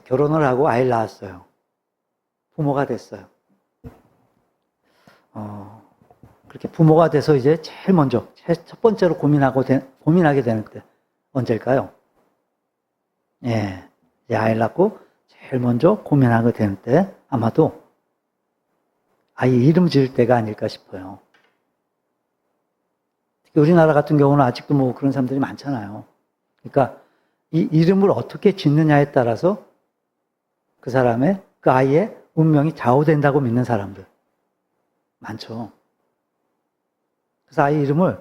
결혼을 하고 아이를 낳았어요. 부모가 됐어요. 그렇게 부모가 돼서 이제 제일 먼저, 첫 번째로 고민하게 되는 때, 언제일까요? 예, 이제 아이를 낳고 제일 먼저 고민하게 되는 때, 아마도 아이 이름 지을 때가 아닐까 싶어요. 특히 우리나라 같은 경우는 아직도 뭐 그런 사람들이 많잖아요. 그러니까 이 이름을 어떻게 짓느냐에 따라서 그 사람의, 그 아이의 운명이 좌우된다고 믿는 사람들 많죠. 그래서 아이 이름을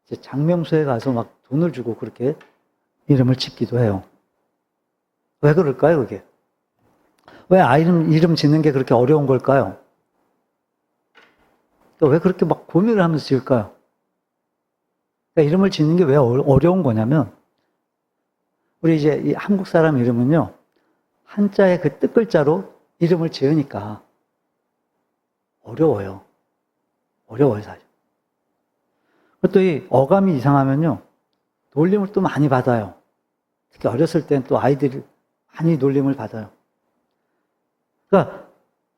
이제 장명소에 가서 막 돈을 주고 그렇게 이름을 짓기도 해요. 왜 그럴까요, 그게? 왜 아이 이름 짓는 게 그렇게 어려운 걸까요? 또 왜 그렇게 막 고민을 하면서 지을까요? 그러니까 이름을 짓는 게 왜 어려운 거냐면, 우리 이제 이 한국 사람 이름은요, 한자의 그 뜻글자로 이름을 지으니까 어려워요. 어려워요, 사실. 또 이 어감이 이상하면요, 놀림을 또 많이 받아요. 특히 어렸을 땐 또 아이들이 많이 놀림을 받아요. 그러니까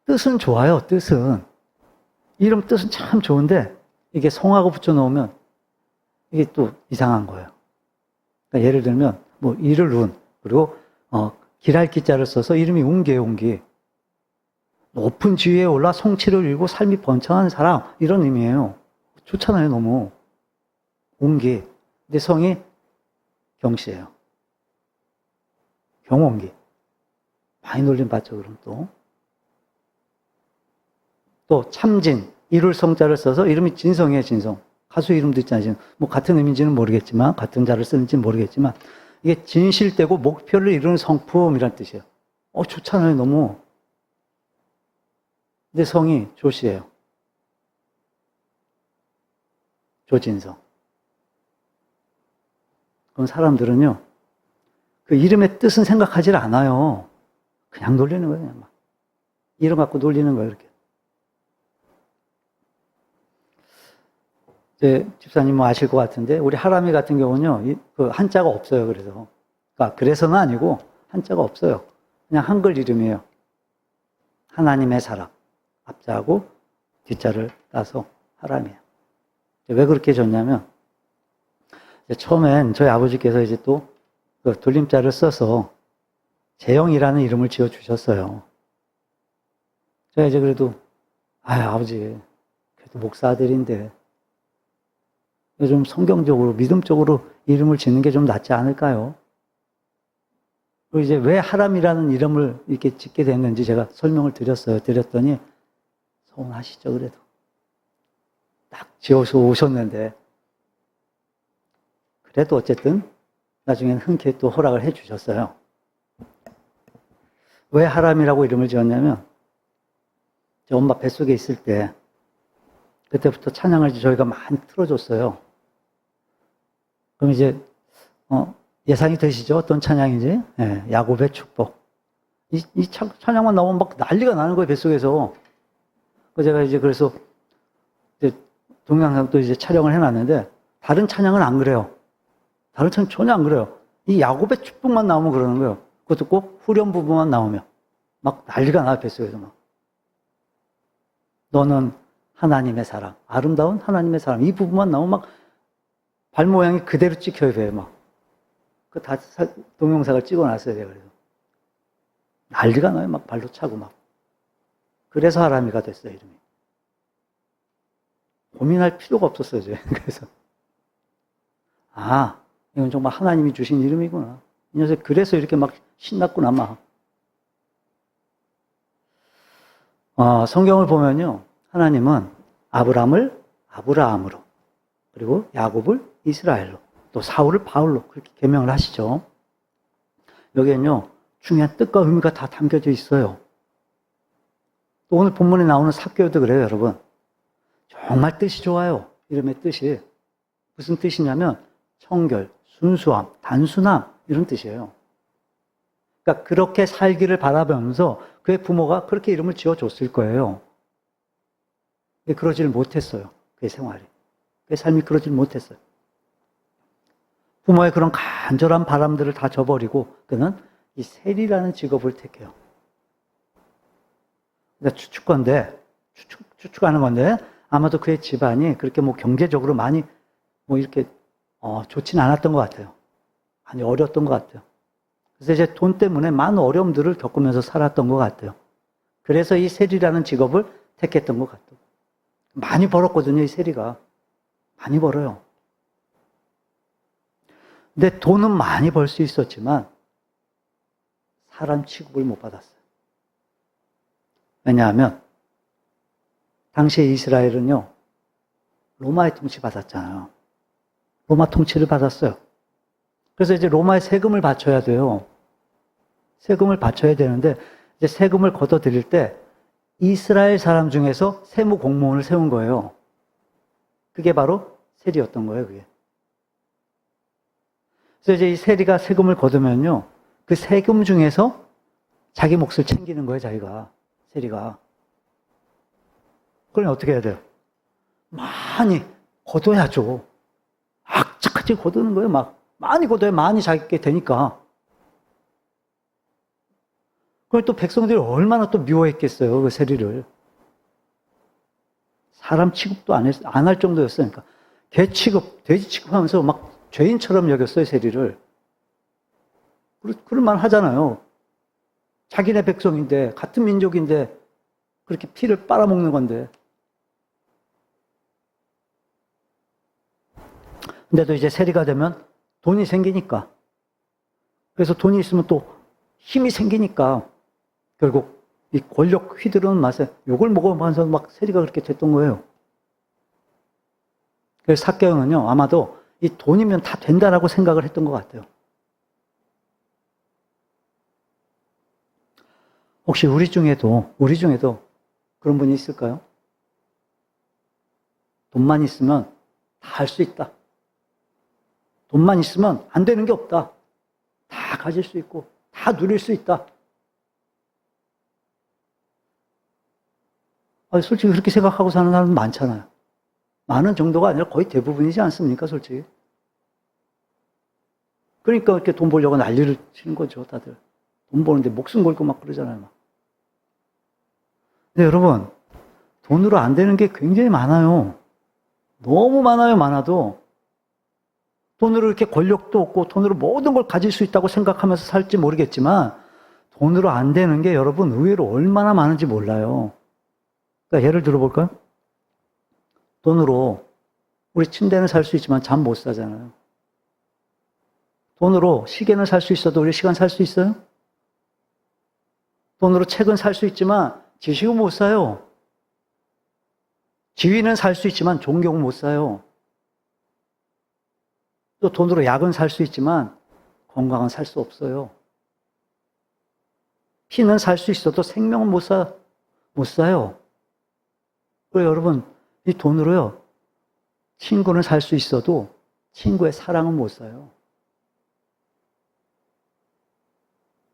뜻은 좋아요, 뜻은. 이름 뜻은 참 좋은데 이게 성하고 붙여놓으면 이게 또 이상한 거예요. 그러니까 예를 들면 뭐 이를 운, 그리고 길할 기자를 써서 이름이 운기예요, 운기. 높은 지위에 올라 성취를 이루고 삶이 번창한 사람, 이런 의미예요. 좋잖아요, 너무. 운기. 근데 성이 경씨예요. 경운기. 많이 놀림 받죠, 그럼 또. 또 참진, 이룰 성자를 써서 이름이 진성이에요, 진성. 가수 이름도 있잖아요. 뭐 같은 의미인지는 모르겠지만, 같은 자를 쓰는지는 모르겠지만, 이게 진실되고 목표를 이루는 성품이란 뜻이에요. 좋잖아요, 너무. 근데 성이 조씨예요. 조진성. 그럼 사람들은요, 그 이름의 뜻은 생각하지 않아요. 그냥 놀리는 거예요, 그냥 막. 이름 갖고 놀리는 거예요, 이렇게. 이제 집사님 뭐 아실 것 같은데, 우리 하람이 같은 경우는요, 그 한자가 없어요, 그래서. 그러니까 그래서는 아니고, 한자가 없어요. 그냥 한글 이름이에요. 하나님의 사람. 앞자하고 뒷자를 따서 하람이에요. 왜 그렇게 줬냐면, 처음엔 저희 아버지께서 이제 또 그 돌림자를 써서 재영이라는 이름을 지어 주셨어요. 제가 이제 그래도, 아버지, 그래도 목사 아들인데, 좀 성경적으로, 믿음적으로 이름을 짓는 게 좀 낫지 않을까요? 그리고 이제 왜 하람이라는 이름을 이렇게 짓게 됐는지 제가 설명을 드렸어요. 드렸더니, 서운하시죠, 그래도. 딱 지어서 오셨는데, 그래도 어쨌든, 나중에는 흔쾌히 또 허락을 해 주셨어요. 왜 하람이라고 이름을 지었냐면, 제 엄마 뱃속에 있을 때, 그때부터 찬양을 저희가 많이 틀어줬어요. 그럼 이제, 예상이 되시죠? 어떤 찬양인지? 네, 야곱의 축복. 이 찬양만 나오면 막 난리가 나는 거예요, 뱃속에서. 제가 이제 그래서, 이제 동영상도 이제 촬영을 해놨는데, 다른 찬양은 안 그래요. 다른 찬양 전혀 안 그래요. 이 야곱의 축복만 나오면 그러는 거예요. 그것도 꼭 후렴 부분만 나오면. 막 난리가 나요, 뱃속에서 막. 너는 하나님의 사람, 아름다운 하나님의 사람. 이 부분만 나오면 막 발 모양이 그대로 찍혀야 돼요, 막. 그 다 동영상을 찍어놨어야 돼요, 그래서. 난리가 나요, 막 발로 차고 막. 그래서 하람이가 됐어요, 이름이. 고민할 필요가 없었어요, 제가. 그래서. 이건 정말 하나님이 주신 이름이구나. 이 녀석 그래서 이렇게 막 신났구나, 막. 성경을 보면요. 하나님은 아브람을 아브라함으로, 그리고 야곱을 이스라엘로, 또 사울을 바울로 그렇게 계명을 하시죠. 여기에는요, 중요한 뜻과 의미가 다 담겨져 있어요. 또 오늘 본문에 나오는 삭개오도 그래요, 여러분. 정말 뜻이 좋아요. 이름의 뜻이. 무슨 뜻이냐면, 청결, 순수함, 단순함, 이런 뜻이에요. 그러니까 그렇게 살기를 바라보면서 그의 부모가 그렇게 이름을 지어줬을 거예요. 그러질 못했어요. 그의 생활이. 그의 삶이 그러질 못했어요. 부모의 그런 간절한 바람들을 다 저버리고 그는 이 세리라는 직업을 택해요. 그러니까 추측하는 건데, 아마도 그의 집안이 그렇게 뭐 경제적으로 많이 뭐 이렇게 좋지는 않았던 것 같아요. 많이 어려웠던 것 같아요. 그래서 이제 돈 때문에 많은 어려움들을 겪으면서 살았던 것 같아요. 그래서 이 세리라는 직업을 택했던 것 같아요. 많이 벌었거든요, 이 세리가. 많이 벌어요. 근데 돈은 많이 벌 수 있었지만 사람 취급을 못 받았어요. 왜냐하면 당시에 이스라엘은요, 로마의 통치 받았잖아요. 로마 통치를 받았어요. 그래서 이제 로마에 세금을 바쳐야 돼요. 세금을 바쳐야 되는데, 이제 세금을 걷어들일 때 이스라엘 사람 중에서 세무 공무원을 세운 거예요. 그게 바로 세리였던 거예요, 그게. 그래서 이제 이 세리가 세금을 걷으면요, 그 세금 중에서 자기 몫을 챙기는 거예요, 자기가. 세리가. 그러면 어떻게 해야 돼요? 많이 걷어야죠. 악착같이 걷는 거예요, 막. 많이 걷어야 많이 자기게 되니까. 그걸 또 백성들이 얼마나 또 미워했겠어요, 그 세리를. 사람 취급도 안 할 정도였어요. 그러니까 개 취급, 돼지 취급하면서 막 죄인처럼 여겼어요, 세리를. 그럴만 하잖아요. 자기네 백성인데, 같은 민족인데, 그렇게 피를 빨아먹는 건데. 근데도 이제 세리가 되면 돈이 생기니까. 그래서 돈이 있으면 또 힘이 생기니까 결국 이 권력 휘두르는 맛에 욕을 먹으면서 막 세리가 그렇게 됐던 거예요. 그래서 삭개오는요, 아마도 이 돈이면 다 된다라고 생각을 했던 것 같아요. 혹시 우리 중에도 그런 분이 있을까요? 돈만 있으면 다 할 수 있다. 돈만 있으면 안 되는 게 없다. 다 가질 수 있고, 다 누릴 수 있다. 솔직히 그렇게 생각하고 사는 사람은 많잖아요. 많은 정도가 아니라 거의 대부분이지 않습니까, 솔직히? 그러니까 이렇게 돈 벌려고 난리를 치는 거죠, 다들. 돈 버는데 목숨 걸고 막 그러잖아요, 막. 근데 여러분, 돈으로 안 되는 게 굉장히 많아요. 너무 많아요, 많아도. 돈으로 이렇게 권력도 없고 돈으로 모든 걸 가질 수 있다고 생각하면서 살지 모르겠지만 돈으로 안 되는 게 여러분 의외로 얼마나 많은지 몰라요. 그러니까 예를 들어볼까요? 돈으로 우리 침대는 살 수 있지만 잠 못 사잖아요. 돈으로 시계는 살 수 있어도 우리 시간 살 수 있어요? 돈으로 책은 살 수 있지만 지식은 못 사요. 지위는 살 수 있지만 존경은 못 사요. 또 돈으로 약은 살 수 있지만 건강은 살 수 없어요. 피는 살 수 있어도 생명은 못 사요. 그래서 여러분, 이 돈으로요, 친구는 살 수 있어도 친구의 사랑은 못 사요.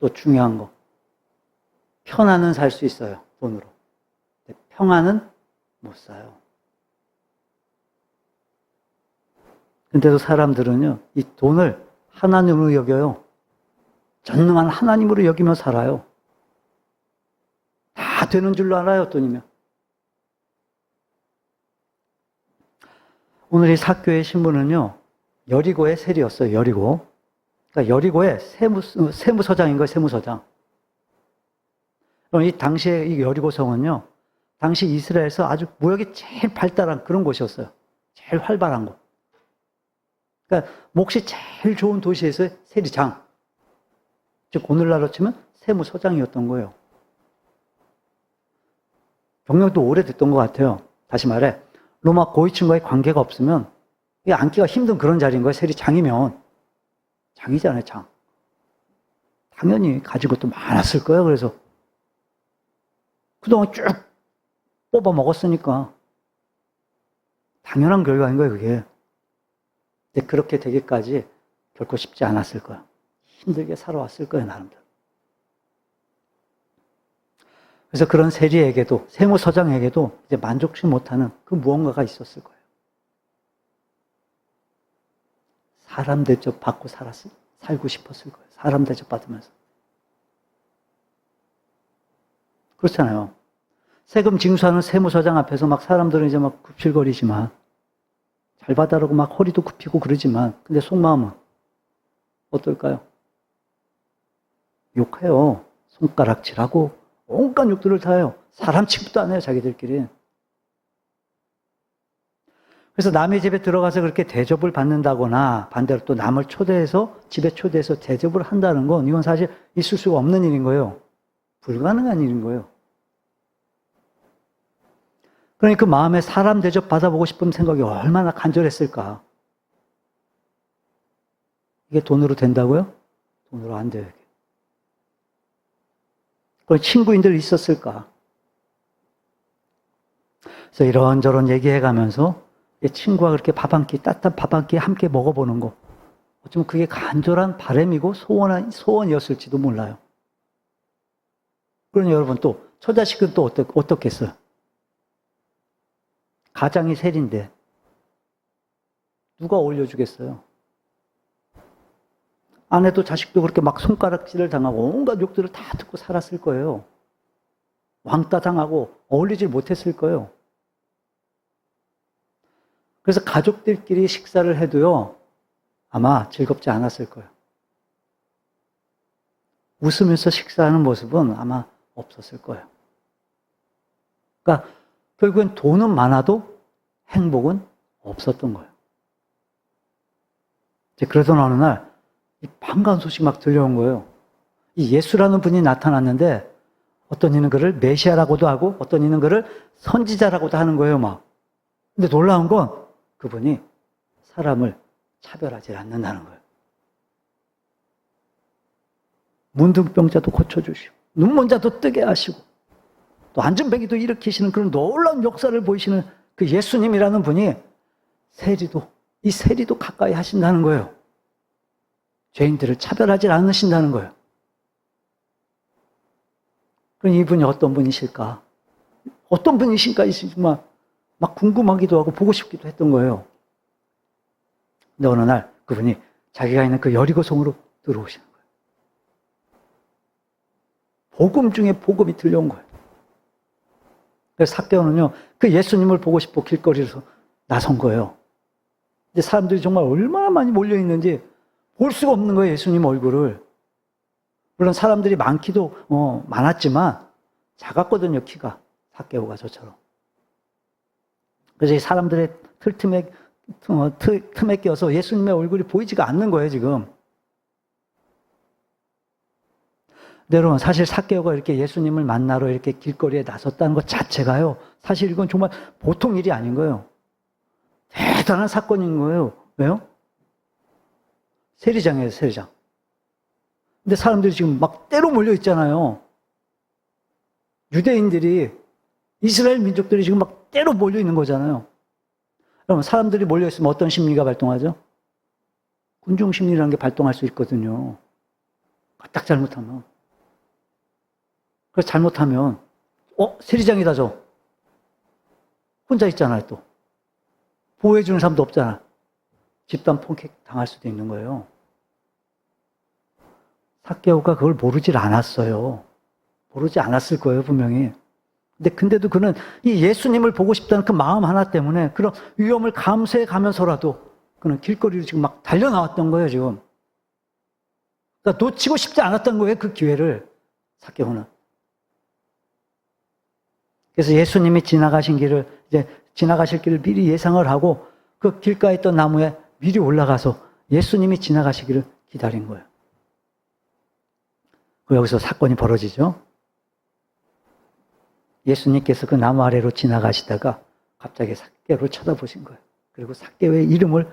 또 중요한 거, 편안은 살 수 있어요, 돈으로. 평안은 못 사요. 근데도 사람들은요, 이 돈을 하나님으로 여겨요. 전능한 하나님으로 여기며 살아요. 다 되는 줄로 알아요, 돈이면. 오늘 이 삭개오의 신부는요, 여리고의 세리였어요, 여리고. 그러니까 여리고의 세무서장인 거예요, 세무서장. 그럼 이 당시에 이 여리고성은요, 당시 이스라엘에서 아주 무역이 제일 발달한 그런 곳이었어요. 제일 활발한 곳. 그러니까 몫이 제일 좋은 도시에서의 세리장. 즉 오늘날로 치면 세무서장이었던 거예요. 경력도 오래됐던 것 같아요. 다시 말해 로마 고위층과의 관계가 없으면 앉기가 힘든 그런 자리인 거예요. 세리장이면. 장이잖아요, 장. 당연히 가진 것도 많았을 거예요. 그래서 그동안 쭉 뽑아 먹었으니까 당연한 결과인 거예요, 그게. 근데 그렇게 되기까지 결코 쉽지 않았을 거야. 힘들게 살아왔을 거예요, 나름대로. 그래서 그런 세리에게도, 세무서장에게도 이제 만족치 못하는 그 무언가가 있었을 거예요. 사람 대접 받고 살고 싶었을 거예요. 사람 대접 받으면서. 그렇잖아요. 세금 징수하는 세무서장 앞에서 막 사람들은 이제 막 굽실거리지만, 잘 받아라고 막 허리도 굽히고 그러지만, 근데 속마음은 어떨까요? 욕해요. 손가락질하고, 온갖 욕들을 다 해요. 사람 취급도 안 해요, 자기들끼리. 그래서 남의 집에 들어가서 그렇게 대접을 받는다거나 반대로 또 남을 초대해서 집에 초대해서 대접을 한다는 건 이건 사실 있을 수가 없는 일인 거예요. 불가능한 일인 거예요. 그러니 그 마음에 사람 대접 받아보고 싶은 생각이 얼마나 간절했을까. 이게 돈으로 된다고요? 돈으로 안 돼요. 그 친구인들 있었을까? 그래서 이런저런 얘기해가면서 친구와 그렇게 밥 한 끼, 따뜻한 밥 한 끼 함께 먹어보는 거. 어쩌면 그게 간절한 바람이고 소원이었을지도 몰라요. 그러니 여러분 또, 처자식은 또 어떻겠어요? 가장이 셀인데, 누가 올려주겠어요? 아내도 자식도 그렇게 막 손가락질을 당하고 온갖 욕들을 다 듣고 살았을 거예요. 왕따 당하고 어울리질 못했을 거예요. 그래서 가족들끼리 식사를 해도요, 아마 즐겁지 않았을 거예요. 웃으면서 식사하는 모습은 아마 없었을 거예요. 그러니까 결국엔 돈은 많아도 행복은 없었던 거예요. 그러던 어느 날 이 반가운 소식 막 들려온 거예요. 이 예수라는 분이 나타났는데 어떤 이는 그를 메시아라고도 하고 어떤 이는 그를 선지자라고도 하는 거예요, 막. 근데 놀라운 건 그분이 사람을 차별하지 않는다는 거예요. 문둥병자도 고쳐주시고 눈먼 자도 뜨게 하시고 또 안전뱅이도 일으키시는 그런 놀라운 역사를 보이시는 그 예수님이라는 분이 이 세리도 가까이 하신다는 거예요. 죄인들을 차별하지 않으신다는 거예요. 그럼 이분이 어떤 분이실까? 어떤 분이실까? 정말 막 궁금하기도 하고 보고 싶기도 했던 거예요. 근데 어느 날 그분이 자기가 있는 그 여리고성으로 들어오시는 거예요. 복음 중에 복음이 들려온 거예요. 그래서 삭개오는요, 그 예수님을 보고 싶어 길거리에서 나선 거예요. 근데 사람들이 정말 얼마나 많이 몰려 있는지 볼 수가 없는 거예요, 예수님 얼굴을. 물론 사람들이 많았지만 작았거든요, 키가. 삭개오가 저처럼. 그래서 이 사람들의 틈에 껴서 예수님의 얼굴이 보이지가 않는 거예요, 지금. 근데 여러분, 사실 삭개오가 이렇게 예수님을 만나러 이렇게 길거리에 나섰다는 것 자체가요, 사실 이건 정말 보통 일이 아닌 거예요. 대단한 사건인 거예요. 왜요? 세리장이에요, 세리장. 근데 사람들이 지금 막 때로 몰려 있잖아요. 유대인들이, 이스라엘 민족들이 지금 막 때로 몰려 있는 거잖아요. 그러면 사람들이 몰려 있으면 어떤 심리가 발동하죠? 군중 심리라는 게 발동할 수 있거든요. 딱 잘못하면. 그래서 잘못하면, 세리장이다, 저. 혼자 있잖아요, 또. 보호해주는 사람도 없잖아. 집단 폭행 당할 수도 있는 거예요. 삭개오가 그걸 모르질 않았어요. 모르지 않았을 거예요, 분명히. 근데도 그는 이 예수님을 보고 싶다는 그 마음 하나 때문에 그런 위험을 감수해 가면서라도 그는 길거리로 지금 막 달려나왔던 거예요, 지금. 그러니까 놓치고 싶지 않았던 거예요, 그 기회를. 삭개오는. 그래서 예수님이 지나가신 길을 미리 예상을 하고 그 길가에 있던 나무에 미리 올라가서 예수님이 지나가시기를 기다린 거예요. 여기서 사건이 벌어지죠. 예수님께서 그 나무 아래로 지나가시다가 갑자기 삭개오를 쳐다보신 거예요. 그리고 삭개오의 이름을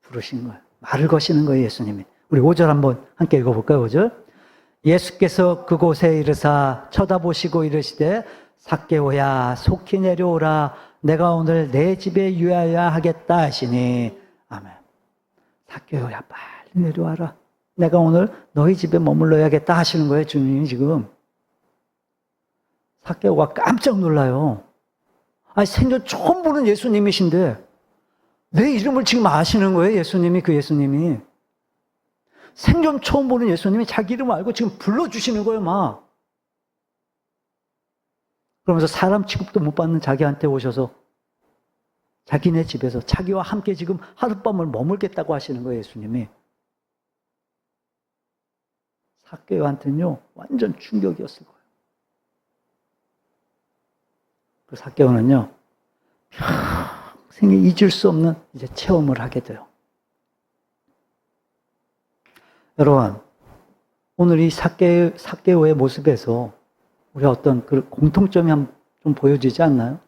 부르신 거예요. 말을 거시는 거예요, 예수님이. 우리 5절 한번 함께 읽어볼까요, 5절? 예수께서 그곳에 이르사 쳐다보시고 이르시되 삭개오야 속히 내려오라 내가 오늘 내 집에 유하여야 하겠다 하시니 아멘. 삭개오야 빨리 내려와라. 내가 오늘 너희 집에 머물러야겠다 하시는 거예요, 주님이 지금. 삭개오가 깜짝 놀라요. 아니, 생전 처음 보는 예수님이신데 내 이름을 지금 아시는 거예요, 예수님이, 그 예수님이. 생전 처음 보는 예수님이 자기 이름을 알고 지금 불러주시는 거예요, 막. 그러면서 사람 취급도 못 받는 자기한테 오셔서 자기네 집에서 자기와 함께 지금 하룻밤을 머물겠다고 하시는 거예요, 예수님이. 삭개오한테는요, 완전 충격이었을 거예요. 그 삭개오는요, 평생에 잊을 수 없는 이제 체험을 하게 돼요. 여러분, 오늘 이 삭개오의 모습에서 우리 어떤 그 공통점이 좀 보여지지 않나요?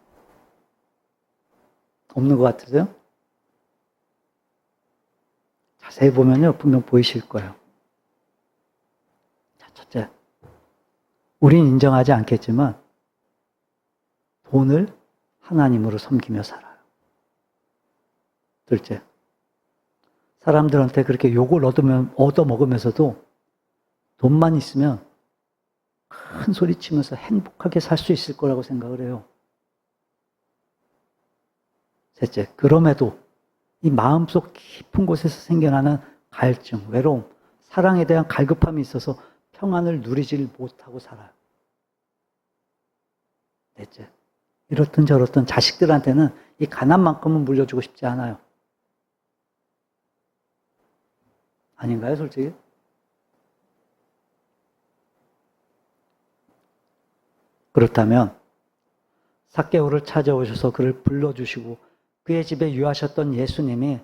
없는 것 같으세요? 자세히 보면요, 분명 보이실 거예요. 자, 첫째, 우린 인정하지 않겠지만 돈을 하나님으로 섬기며 살아요. 둘째, 사람들한테 그렇게 욕을 얻어먹으면서도 돈만 있으면 큰 소리 치면서 행복하게 살 수 있을 거라고 생각을 해요. 셋째, 그럼에도 이 마음속 깊은 곳에서 생겨나는 갈증, 외로움, 사랑에 대한 갈급함이 있어서 평안을 누리질 못하고 살아요. 넷째, 이렇든 저렇든 자식들한테는 이 가난만큼은 물려주고 싶지 않아요. 아닌가요, 솔직히? 그렇다면 삭개오를 찾아오셔서 그를 불러주시고 그의 집에 유하셨던 예수님이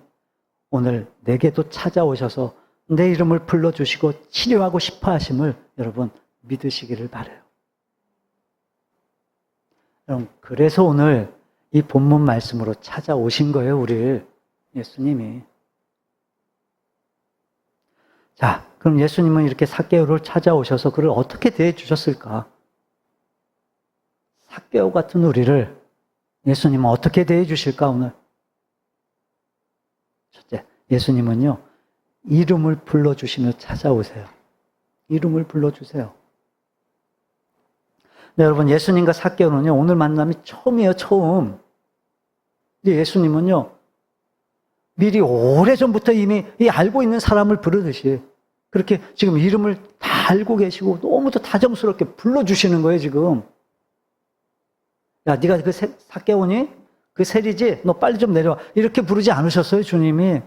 오늘 내게도 찾아오셔서 내 이름을 불러주시고 치료하고 싶어 하심을 여러분 믿으시기를 바라요. 여러분, 그래서 오늘 이 본문 말씀으로 찾아오신 거예요, 우리를. 예수님이. 자, 그럼 예수님은 이렇게 삭개오를 찾아오셔서 그를 어떻게 대해 주셨을까? 삭개오 같은 우리를 예수님은 어떻게 대해 주실까, 오늘? 첫째, 예수님은요, 이름을 불러주시며 찾아오세요. 이름을 불러주세요. 네, 여러분, 예수님과 삭개오는요, 오늘 만남이 처음이에요, 처음. 예수님은요, 미리 오래전부터 이미 이 알고 있는 사람을 부르듯이 그렇게 지금 이름을 다 알고 계시고 너무도 다정스럽게 불러주시는 거예요, 지금. 야, 네가 그 삭개오니? 그 세리지? 너 빨리 좀 내려와. 이렇게 부르지 않으셨어요, 주님이?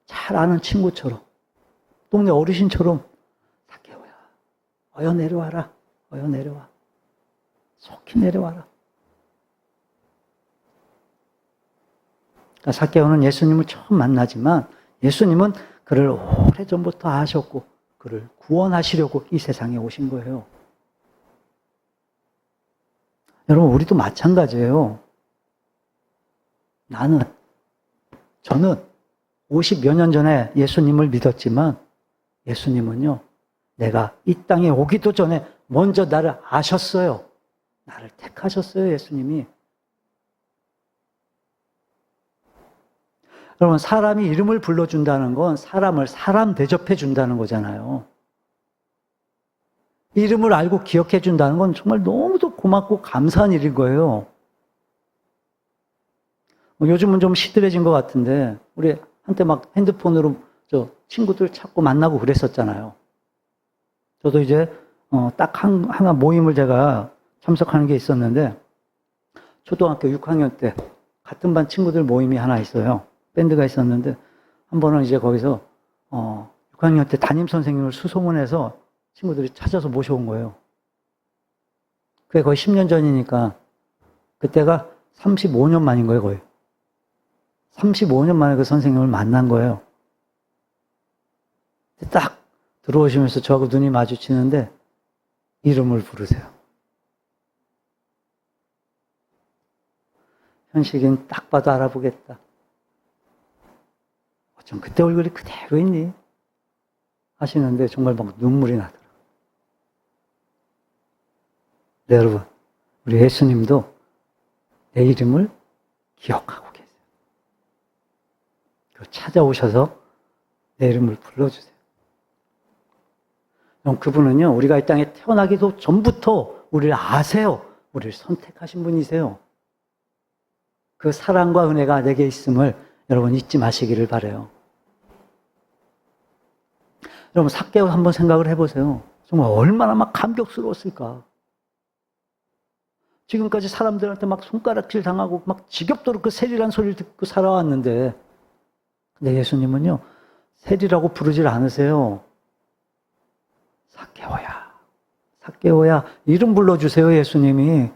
잘 아는 친구처럼, 동네 어르신처럼, 삭개오야, 어여 내려와라. 어여 내려와. 속히 내려와라. 그러니까 삭개오는 예수님을 처음 만나지만 예수님은 그를 오래전부터 아셨고 그를 구원하시려고 이 세상에 오신 거예요. 여러분, 우리도 마찬가지예요. 저는 50여 년 전에 예수님을 믿었지만 예수님은요, 내가 이 땅에 오기도 전에 먼저 나를 아셨어요. 나를 택하셨어요, 예수님이. 여러분, 사람이 이름을 불러준다는 건 사람을 사람 대접해 준다는 거잖아요. 이름을 알고 기억해 준다는 건 정말 너무도 고맙고 감사한 일인 거예요. 요즘은 좀 시들해진 것 같은데 우리 한때 막 핸드폰으로 친구들 찾고 만나고 그랬었잖아요. 저도 이제 딱 하나 모임을 제가 참석하는 게 있었는데 초등학교 6학년 때 같은 반 친구들 모임이 하나 있어요. 밴드가 있었는데 한 번은 이제 거기서 6학년 때 담임 선생님을 수소문해서 친구들이 찾아서 모셔온 거예요. 그게 거의 10년 전이니까 그때가 35년 만인 거예요, 거의. 35년 만에 그 선생님을 만난 거예요. 딱 들어오시면서 저하고 눈이 마주치는데 이름을 부르세요. 현식이는 딱 봐도 알아보겠다. 어쩜 그때 얼굴이 그대로 있니? 하시는데 정말 막 눈물이 나더라고요. 네, 여러분, 우리 예수님도 내 이름을 기억하고 계세요. 찾아오셔서 내 이름을 불러주세요. 그럼 그분은요, 우리가 이 땅에 태어나기도 전부터 우리를 아세요. 우리를 선택하신 분이세요. 그 사랑과 은혜가 내게 있음을 여러분 잊지 마시기를 바라요. 여러분, 삭개오 한번 생각을 해보세요. 정말 얼마나 막 감격스러웠을까. 지금까지 사람들한테 막 손가락질 당하고 막 지겹도록 그 세리란 소리를 듣고 살아왔는데, 근데 예수님은요, 세리라고 부르질 않으세요. 삭개오야, 삭개오야, 이름 불러주세요, 예수님이.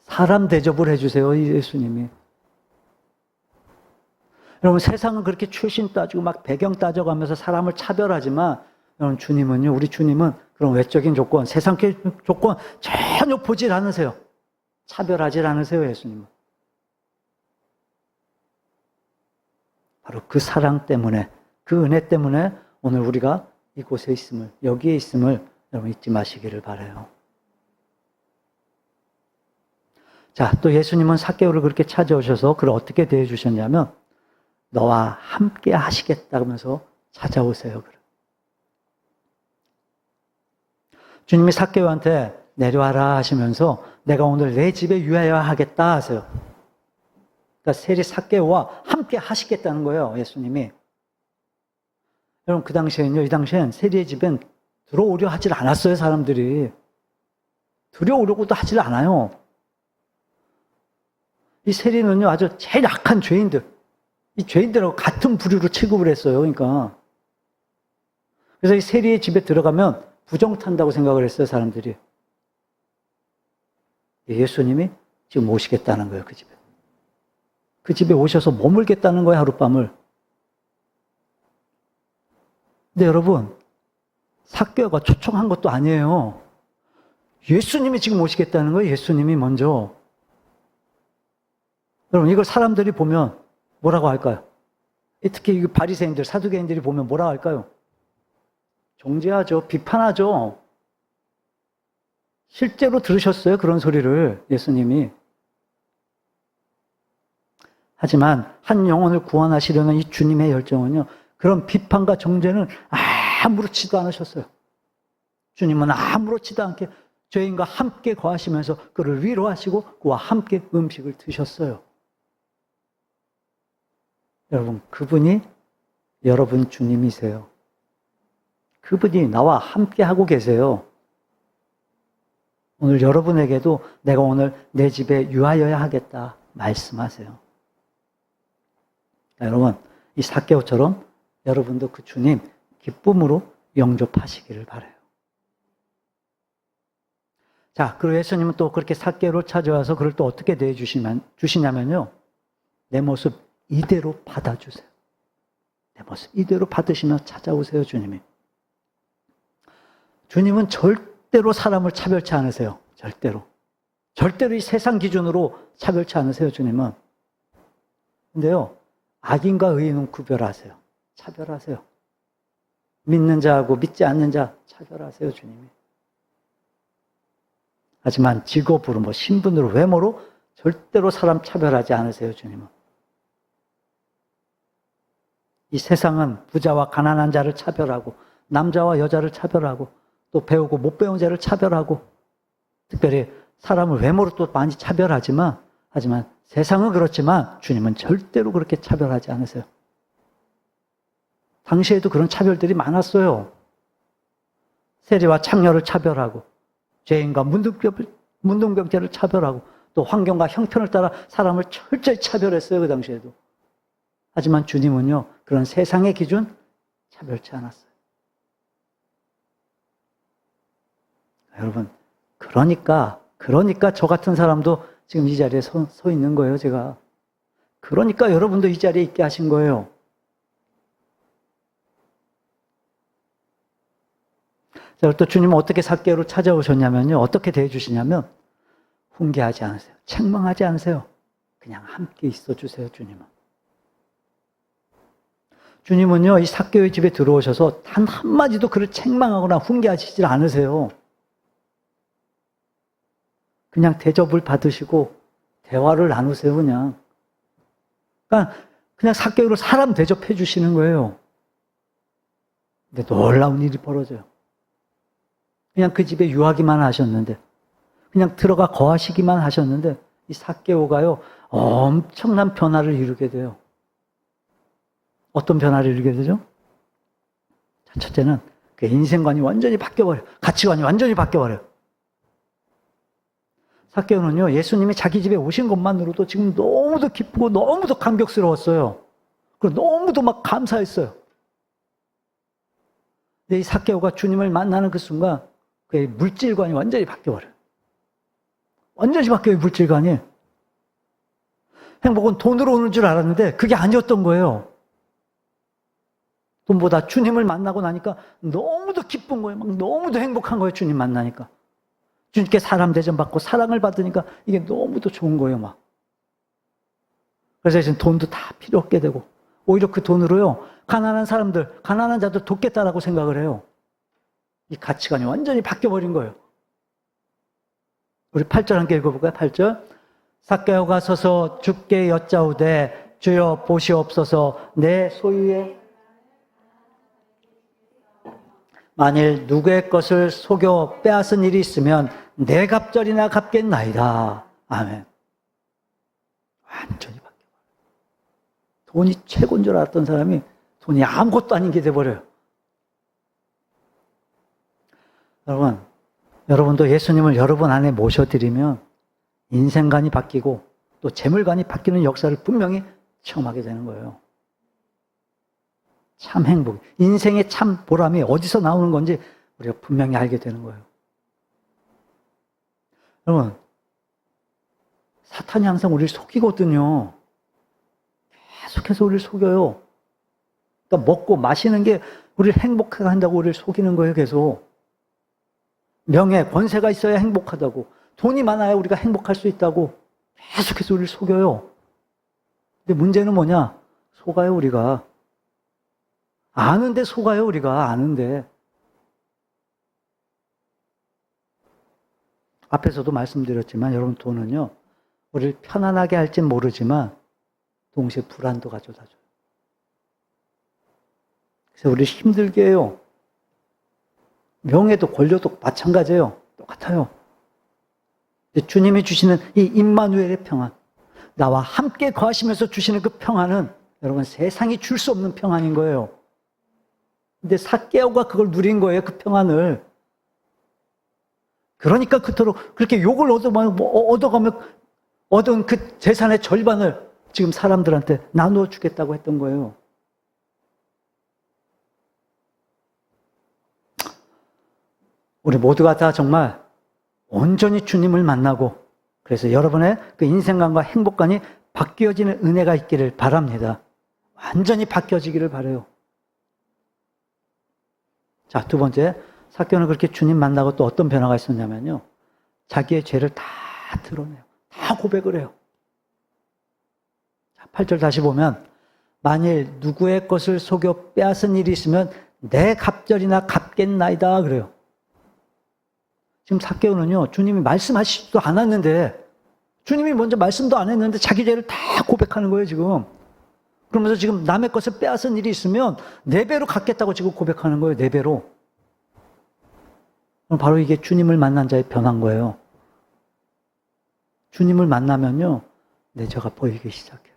사람 대접을 해주세요, 예수님이. 여러분, 세상은 그렇게 출신 따지고 막 배경 따져가면서 사람을 차별하지만, 여러분, 주님은요, 우리 주님은 그런 외적인 조건, 세상의 조건 전혀 보질 않으세요. 차별하질 않으세요, 예수님은. 바로 그 사랑 때문에, 그 은혜 때문에 오늘 우리가 이곳에 있음을, 여기에 있음을 여러분 잊지 마시기를 바라요. 자, 또 예수님은 삭개오를 그렇게 찾아오셔서 그를 어떻게 대해 주셨냐면, 너와 함께 하시겠다면서 찾아오세요. 주님이 삭개오한테 내려와라 하시면서 내가 오늘 내 집에 유하여 하겠다 하세요. 그러니까 세리 삭개오와 함께 하시겠다는 거예요, 예수님이. 여러분, 그 당시에는요, 이 당시엔 세리의 집엔 들어오려 하질 않았어요, 사람들이. 들어오려고도 하질 않아요. 이 세리는요, 아주 제일 악한 죄인들, 이 죄인들하고 같은 부류로 취급을 했어요, 그러니까. 그래서 이 세리의 집에 들어가면 부정탄다고 생각을 했어요, 사람들이. 예수님이 지금 오시겠다는 거예요, 그 집에. 그 집에 오셔서 머물겠다는 거예요, 하룻밤을. 근데 여러분, 삭개오가 초청한 것도 아니에요. 예수님이 지금 오시겠다는 거예요, 예수님이 먼저. 여러분, 이걸 사람들이 보면 뭐라고 할까요? 특히 바리새인들, 사두개인들이 보면 뭐라고 할까요? 정죄하죠. 비판하죠. 실제로 들으셨어요, 그런 소리를 예수님이. 하지만 한 영혼을 구원하시려는 이 주님의 열정은요, 그런 비판과 정죄는 아무렇지도 않으셨어요. 주님은 아무렇지도 않게 죄인과 함께 거하시면서 그를 위로하시고 그와 함께 음식을 드셨어요. 여러분, 그분이 여러분 주님이세요. 그분이 나와 함께 하고 계세요. 오늘 여러분에게도 내가 오늘 내 집에 유하여야 하겠다 말씀하세요. 여러분, 이 삭개오처럼 여러분도 그 주님 기쁨으로 영접하시기를 바라요. 자, 그리고 예수님은 또 그렇게 삭개오를 찾아와서 그를 또 어떻게 대해 주시냐면요, 내 모습 이대로 받아주세요. 내 모습 이대로 받으시며 찾아오세요, 주님이. 주님은 절대로 사람을 차별치 않으세요. 절대로. 절대로 이 세상 기준으로 차별치 않으세요, 주님은. 근데요, 악인과 의인은 구별하세요. 차별하세요. 믿는 자하고 믿지 않는 자 차별하세요, 주님이. 하지만 직업으로, 신분으로, 외모로 절대로 사람 차별하지 않으세요, 주님은. 이 세상은 부자와 가난한 자를 차별하고, 남자와 여자를 차별하고, 또 배우고 못 배운 자를 차별하고, 특별히 사람을 외모로 또 많이 차별하지만, 하지만 세상은 그렇지만 주님은 절대로 그렇게 차별하지 않으세요. 당시에도 그런 차별들이 많았어요. 세리와 창녀를 차별하고, 죄인과 문둥병자를 차별하고, 또 환경과 형편을 따라 사람을 철저히 차별했어요, 그 당시에도. 하지만 주님은요, 그런 세상의 기준 차별치 않았어요. 여러분, 그러니까 저 같은 사람도 지금 이 자리에 서 있는 거예요, 제가. 그러니까 여러분도 이 자리에 있게 하신 거예요. 자, 또 주님은 어떻게 삭개오로 찾아오셨냐면요, 어떻게 대해 주시냐면, 훈계하지 않으세요. 책망하지 않으세요. 그냥 함께 있어 주세요, 주님은. 주님은요, 이 삭개오의 집에 들어오셔서 단 한마디도 그를 책망하거나 훈계하시질 않으세요. 그냥 대접을 받으시고 대화를 나누세요, 그냥. 그냥 삭개오를 사람 대접해 주시는 거예요. 근데 놀라운 일이 벌어져요. 그냥 그 집에 유하기만 하셨는데, 그냥 들어가 거하시기만 하셨는데, 이 삭개오가요, 엄청난 변화를 이루게 돼요. 어떤 변화를 이루게 되죠? 첫째는 그 인생관이 완전히 바뀌어버려요. 가치관이 완전히 바뀌어버려요. 삭개오는요, 예수님이 자기 집에 오신 것만으로도 지금 너무도 기쁘고 너무도 감격스러웠어요. 그리고 너무도 막 감사했어요. 근데 이 삭개오가 주님을 만나는 그 순간 그의 물질관이 완전히 바뀌어버려요. 완전히 바뀌어요, 물질관이. 행복은 돈으로 오는 줄 알았는데 그게 아니었던 거예요. 돈보다 주님을 만나고 나니까 너무도 기쁜 거예요. 막 너무도 행복한 거예요, 주님 만나니까. 주님께 사람 대접받고 사랑을 받으니까 이게 너무도 좋은 거예요, 막. 그래서 이제 돈도 다 필요 없게 되고, 오히려 그 돈으로요, 가난한 사람들, 가난한 자들 돕겠다라고 생각을 해요. 이 가치관이 완전히 바뀌어버린 거예요. 우리 8절 함께 읽어볼까요? 8절. 삭개오가 서서 주께 여짜오되 주여 보시옵소서 내 소유의 만일 누구의 것을 속여 빼앗은 일이 있으면 내 갑절이나 갚겠나이다. 아멘. 완전히 바뀌어요. 돈이 최고인 줄 알았던 사람이 돈이 아무것도 아닌 게 돼버려요. 여러분도 예수님을 여러분 안에 모셔드리면 인생관이 바뀌고 또 재물관이 바뀌는 역사를 분명히 체험하게 되는 거예요. 참 행복, 인생의 참 보람이 어디서 나오는 건지 우리가 분명히 알게 되는 거예요. 여러분, 사탄이 항상 우리를 속이거든요. 계속해서 우리를 속여요. 그러니까 먹고 마시는 게 우리를 행복하게 한다고 우리를 속이는 거예요, 계속. 명예, 권세가 있어야 행복하다고. 돈이 많아야 우리가 행복할 수 있다고. 계속해서 우리를 속여요. 근데 문제는 뭐냐? 속아요, 우리가. 아는데 속아요, 우리가. 아는데. 앞에서도 말씀드렸지만 여러분, 돈은요, 우리를 편안하게 할진 모르지만 동시에 불안도 가져다 줘요. 그래서 우리를 힘들게 해요. 명예도 권력도 마찬가지예요. 똑같아요. 주님이 주시는 이 임마누엘의 평안, 나와 함께 거하시면서 주시는 그 평안은 여러분 세상이 줄 수 없는 평안인 거예요. 근데 삭개오가 그걸 누린 거예요, 그 평안을. 그러니까 그토록 그렇게 욕을 얻어가며 얻은 그 재산의 절반을 지금 사람들한테 나누어 주겠다고 했던 거예요. 우리 모두가 다 정말 온전히 주님을 만나고 그래서 여러분의 그 인생관과 행복관이 바뀌어지는 은혜가 있기를 바랍니다. 완전히 바뀌어지기를 바라요. 자, 두 번째, 삭개오는 그렇게 주님 만나고 또 어떤 변화가 있었냐면요, 자기의 죄를 다 드러내요. 다 고백을 해요. 자, 8절 다시 보면 만일 누구의 것을 속여 빼앗은 일이 있으면 내 갑절이나 갚겠나이다 그래요. 지금 삭개오는요, 주님이 말씀하시지도 않았는데, 주님이 먼저 말씀도 안 했는데 자기 죄를 다 고백하는 거예요, 지금. 그러면서 지금 남의 것을 빼앗은 일이 있으면 4배로 갚겠다고 지금 고백하는 거예요, 4배로. 바로 이게 주님을 만난 자의 변화인 거예요. 주님을 만나면요, 내 죄가 보이기 시작해요.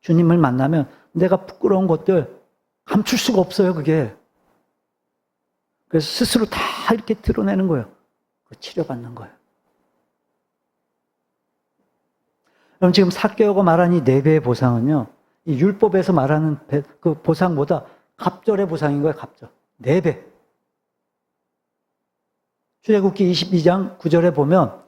주님을 만나면 내가 부끄러운 것들 감출 수가 없어요, 그게. 그래서 스스로 다 이렇게 드러내는 거예요. 그 치료받는 거예요. 그럼 지금 삭개오가 말한 이 4배의 보상은요, 이 율법에서 말하는 그 보상보다 갑절의 보상인 거예요, 갑절. 4배. 출애굽기 22장 9절에 보면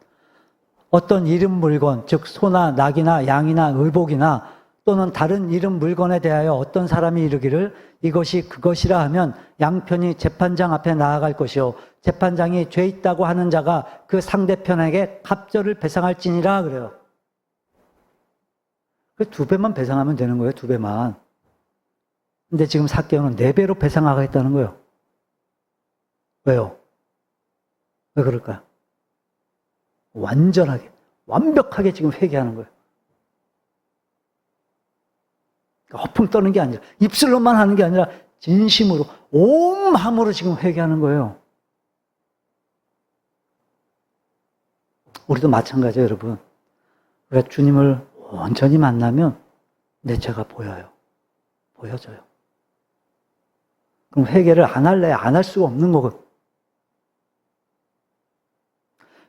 어떤 이름 물건, 즉 소나 낙이나 양이나 의복이나 또는 다른 이름 물건에 대하여 어떤 사람이 이르기를 이것이 그것이라 하면 양편이 재판장 앞에 나아갈 것이요 재판장이 죄 있다고 하는 자가 그 상대편에게 갑절을 배상할지니라 그래요. 그 2배만 배상하면 되는 거예요, 2배만. 근데 지금 삭개오는 4배로 배상하겠다는 거예요. 왜요? 왜 그럴까요? 완전하게, 완벽하게 지금 회개하는 거예요. 허풍 떠는 게 아니라, 입술로만 하는 게 아니라 진심으로, 온 마음으로 지금 회개하는 거예요. 우리도 마찬가지예요, 여러분. 우리가 주님을 온전히 만나면 내 죄가 보여요. 보여져요. 그럼 회개를 안 할래? 안 할 수가 없는 거거든요.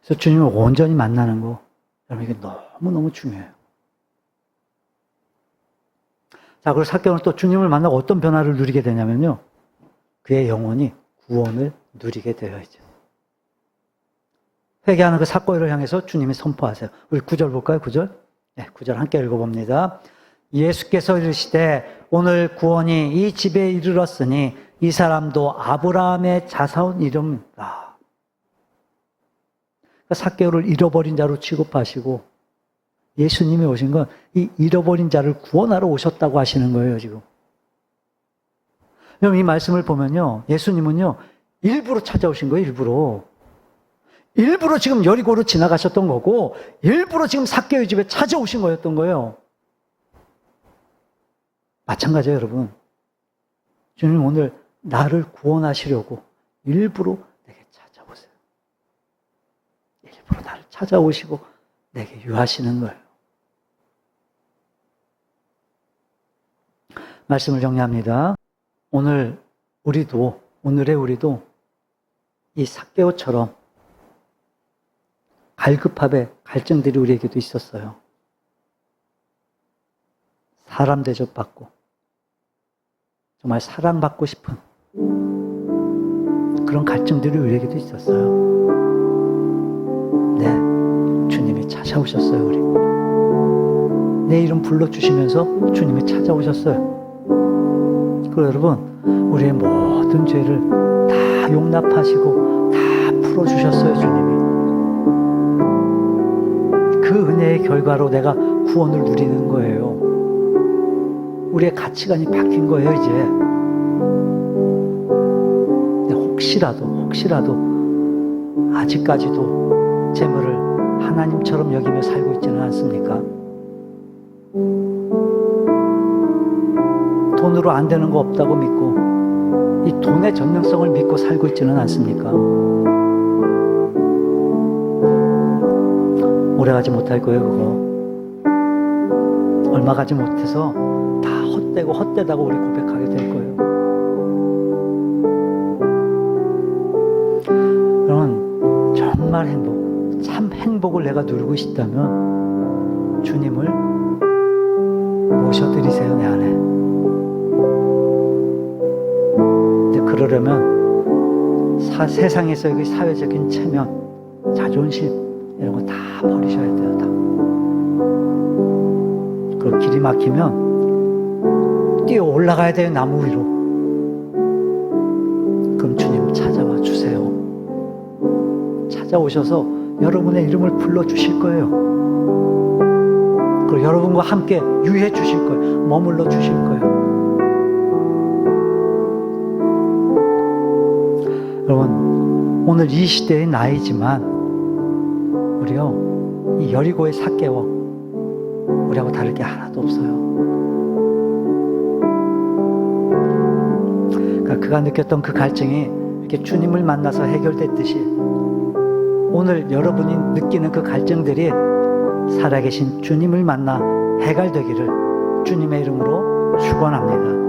그래서 주님을 온전히 만나는 거, 여러분 이게 너무너무 중요해요. 자, 그리고 삭개오는 또 주님을 만나고 어떤 변화를 누리게 되냐면요. 그의 영혼이 구원을 누리게 되어 있죠. 회개하는 그 삭개오를 향해서 주님이 선포하세요. 우리 9절 볼까요? 9절? 네, 9절 함께 읽어봅니다. 예수께서 이르시되 오늘 구원이 이 집에 이르렀으니 이 사람도 아브라함의 자손 이름이라. 삭개오를 잃어버린 자로 취급하시고 예수님이 오신 건 이 잃어버린 자를 구원하러 오셨다고 하시는 거예요, 지금. 여러분 이 말씀을 보면요. 예수님은요. 일부러 찾아오신 거예요, 일부러. 일부러 지금 여리고로 지나가셨던 거고 일부러 지금 삭개오의 집에 찾아오신 거였던 거예요. 마찬가지예요, 여러분. 주님 오늘 나를 구원하시려고 일부러 내게 찾아오세요. 일부러 나를 찾아오시고 내게 유하시는 거예요. 말씀을 정리합니다. 오늘의 우리도 이 삭개오처럼 갈급함의 갈증들이 우리에게도 있었어요. 사람 대접받고 정말 사랑받고 싶은 그런 갈증들이 우리에게도 있었어요. 네, 주님이 찾아오셨어요, 우리. 내 이름 불러주시면서 주님이 찾아오셨어요. 그리고 여러분, 우리의 모든 죄를 다 용납하시고 다 풀어주셨어요, 주님이. 그 은혜의 결과로 내가 구원을 누리는 거예요. 우리의 가치관이 바뀐 거예요, 이제. 혹시라도 아직까지도 재물을 하나님처럼 여기며 살고 있지는 않습니까? 돈으로 안 되는 거 없다고 믿고 이 돈의 전능성을 믿고 살고 있지는 않습니까? 오래 가지 못할 거예요, 그거. 얼마 가지 못해서 다 헛되다고 우리 고백하게 될 거예요. 여러분, 정말 참 행복을 내가 누리고 싶다면 주님을 모셔드리세요, 내 안에. 근데 그러려면 세상에서의 사회적인 체면, 자존심 이런 거 다 버리셔야 돼요, 다. 그 길이 막히면 뛰어 올라가야 돼요, 나무 위로. 그럼 주님 찾아와 주세요. 찾아오셔서 여러분의 이름을 불러주실 거예요. 그리고 여러분과 함께 유해 주실 거예요. 머물러 주실 거예요. 여러분, 오늘 이 시대의 나이지만 우리요, 이 여리고의 삭개오 우리하고 다를 게 하나도 없어요. 그러니까 그가 느꼈던 그 갈증이 이렇게 주님을 만나서 해결됐듯이 오늘 여러분이 느끼는 그 갈증들이 살아계신 주님을 만나 해결되기를 주님의 이름으로 축원합니다.